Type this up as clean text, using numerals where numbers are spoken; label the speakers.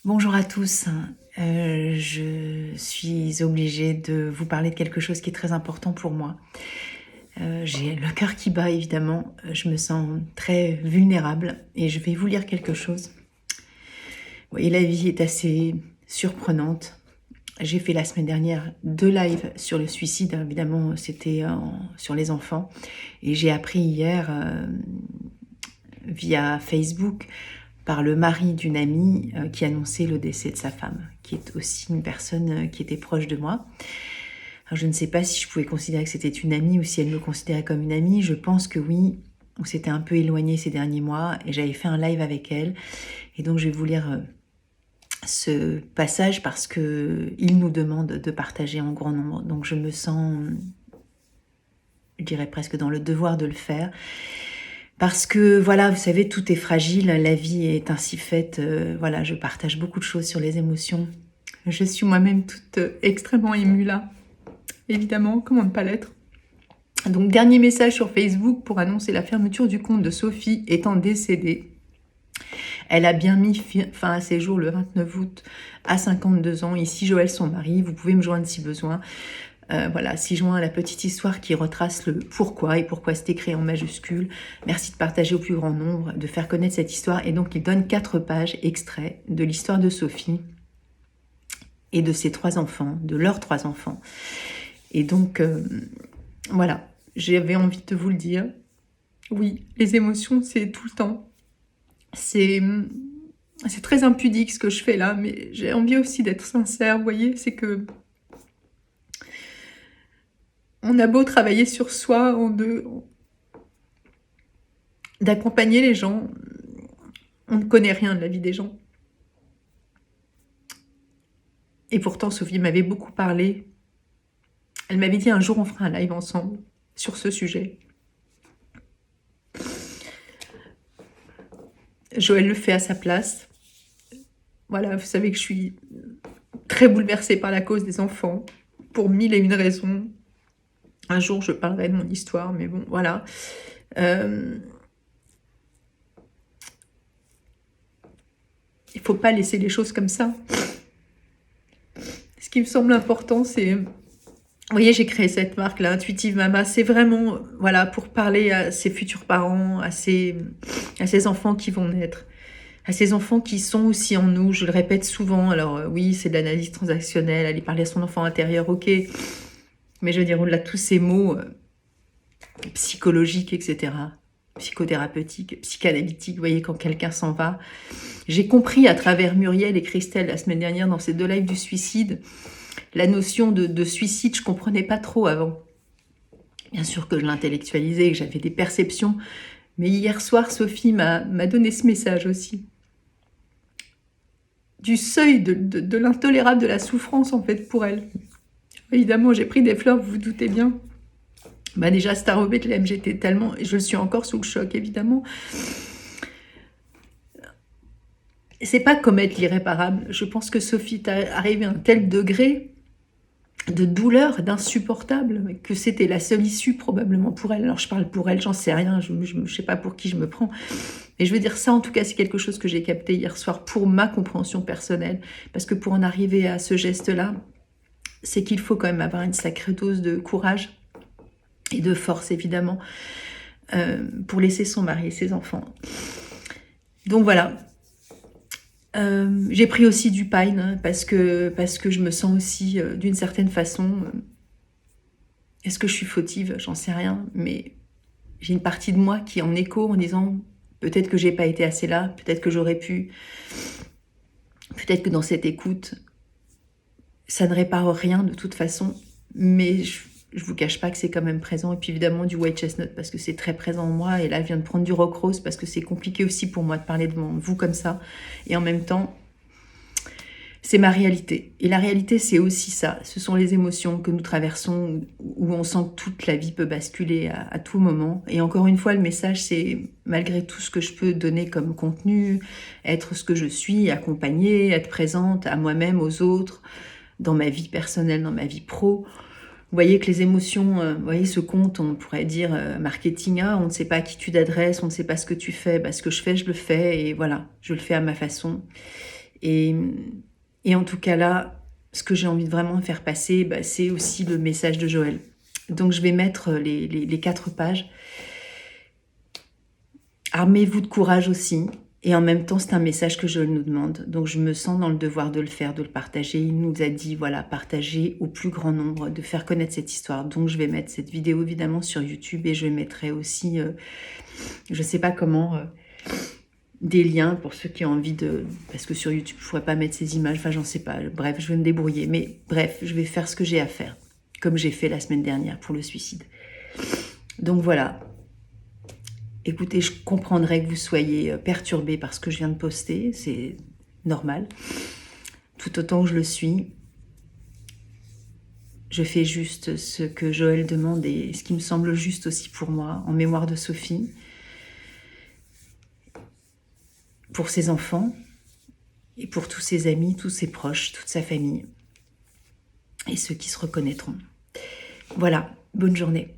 Speaker 1: Bonjour à tous. Je suis obligée de vous parler de quelque chose qui est très important pour moi. J'ai le cœur qui bat évidemment, je me sens très vulnérable et je vais vous lire quelque chose. Vous voyez, la vie est assez surprenante. J'ai fait la semaine dernière 2 lives sur le suicide, évidemment c'était sur les enfants. Et j'ai appris hier via Facebook par le mari d'une amie qui annonçait le décès de sa femme, qui est aussi une personne qui était proche de moi. Alors, je ne sais pas si je pouvais considérer que c'était une amie ou si elle me considérait comme une amie. Je pense que oui, on s'était un peu éloigné ces derniers mois et j'avais fait un live avec elle. Et donc, je vais vous lire ce passage parce qu'il nous demande de partager en grand nombre. Donc, je me sens, je dirais presque dans le devoir de le faire. Parce que, voilà, vous savez, tout est fragile, la vie est ainsi faite. Voilà, je partage beaucoup de choses sur les émotions. Je suis moi-même toute extrêmement émue là. Évidemment, comment ne pas l'être? Donc, dernier message sur Facebook pour annoncer la fermeture du compte de Sophie étant décédée. Elle a bien mis fin à ses jours le 29 août à 52 ans. Ici, Joël, son mari, vous pouvez me joindre si besoin. Voilà, 6 juin, la petite histoire qui retrace le pourquoi et pourquoi c'est écrit en majuscule. Merci de partager au plus grand nombre, de faire connaître cette histoire. Et donc, il donne 4 pages extraits de l'histoire de Sophie et de ses 3 enfants, de leurs 3 enfants. Et donc, voilà, j'avais envie de vous le dire. Oui, les émotions, c'est tout le temps. C'est très impudique ce que je fais là, mais j'ai envie aussi d'être sincère, vous voyez, c'est que on a beau travailler sur soi, d'accompagner les gens, on ne connaît rien de la vie des gens. Et pourtant, Sophie m'avait beaucoup parlé. Elle m'avait dit un jour on fera un live ensemble sur ce sujet. Joël le fait à sa place. Voilà, vous savez que je suis très bouleversée par la cause des enfants, pour 1001 raisons. Un jour, je parlerai de mon histoire, mais bon, voilà. Il ne faut pas laisser les choses comme ça. Ce qui me semble important, c'est... Vous voyez, j'ai créé cette marque-là, Intuitive Mama. C'est vraiment, voilà, pour parler à ses futurs parents, à ces enfants qui vont naître, à ces enfants qui sont aussi en nous. Je le répète souvent. Alors oui, c'est de l'analyse transactionnelle, aller parler à son enfant intérieur, ok. Mais je veux dire, au-delà de tous ces mots psychologiques, etc., psychothérapeutiques, psychanalytiques, vous voyez, quand quelqu'un s'en va. J'ai compris à travers Muriel et Christelle la semaine dernière dans ces 2 lives du suicide, la notion de suicide, je comprenais pas trop avant. Bien sûr que je l'intellectualisais, que j'avais des perceptions, mais hier soir, Sophie m'a donné ce message aussi. Du seuil de l'intolérable de la souffrance, en fait, pour elle. Évidemment, j'ai pris des fleurs, vous vous doutez bien. Bah déjà, Star of Bethlehem, j'étais tellement... Je suis encore sous le choc, évidemment. C'est pas commettre l'irréparable. Je pense que Sophie est arrivée à un tel degré de douleur, d'insupportable, que c'était la seule issue probablement pour elle. Alors je parle pour elle, j'en sais rien, je sais pas pour qui je me prends. Mais je veux dire ça, en tout cas, c'est quelque chose que j'ai capté hier soir pour ma compréhension personnelle. Parce que pour en arriver à ce geste-là, c'est qu'il faut quand même avoir une sacrée dose de courage et de force, évidemment, pour laisser son mari et ses enfants. Donc voilà. J'ai pris aussi du Pine hein, parce que je me sens aussi d'une certaine façon. Est-ce que je suis fautive? J'en sais rien, mais j'ai une partie de moi qui est en écho en disant peut-être que j'ai pas été assez là, peut-être que j'aurais pu, peut-être que dans cette écoute, ça ne répare rien de toute façon, mais je vous cache pas que c'est quand même présent. Et puis évidemment du white chestnut parce que c'est très présent en moi. Et là, je viens de prendre du rock rose parce que c'est compliqué aussi pour moi de parler devant vous comme ça. Et en même temps, c'est ma réalité. Et la réalité, c'est aussi ça. Ce sont les émotions que nous traversons où on sent que toute la vie peut basculer à tout moment. Et encore une fois, le message, c'est malgré tout ce que je peux donner comme contenu, être ce que je suis, accompagner, être présente à moi-même, aux autres, dans ma vie personnelle, dans ma vie pro. Vous voyez que les émotions, vous voyez ce compte, on pourrait dire marketing, on ne sait pas à qui tu t'adresses, on ne sait pas ce que tu fais. Bah, ce que je fais, je le fais et voilà, je le fais à ma façon. Et, et en tout cas là, ce que j'ai envie de vraiment faire passer, c'est aussi le message de Joël. Donc je vais mettre les 4 pages. Armez-vous de courage aussi. Et en même temps, c'est un message que Joël nous demande. Donc je me sens dans le devoir de le faire, de le partager. Il nous a dit, voilà, partager au plus grand nombre, de faire connaître cette histoire. Donc je vais mettre cette vidéo évidemment sur YouTube et je mettrai aussi, je ne sais pas comment, des liens pour ceux qui ont envie de... Parce que sur YouTube, je ne pourrais pas mettre ces images, enfin j'en sais pas. Bref, je vais me débrouiller. Mais bref, je vais faire ce que j'ai à faire, comme j'ai fait la semaine dernière pour le suicide. Donc voilà. Écoutez, je comprendrais que vous soyez perturbés par ce que je viens de poster, c'est normal. Tout autant que je le suis, je fais juste ce que Joël demande et ce qui me semble juste aussi pour moi, en mémoire de Sophie, pour ses enfants et pour tous ses amis, tous ses proches, toute sa famille et ceux qui se reconnaîtront. Voilà, bonne journée.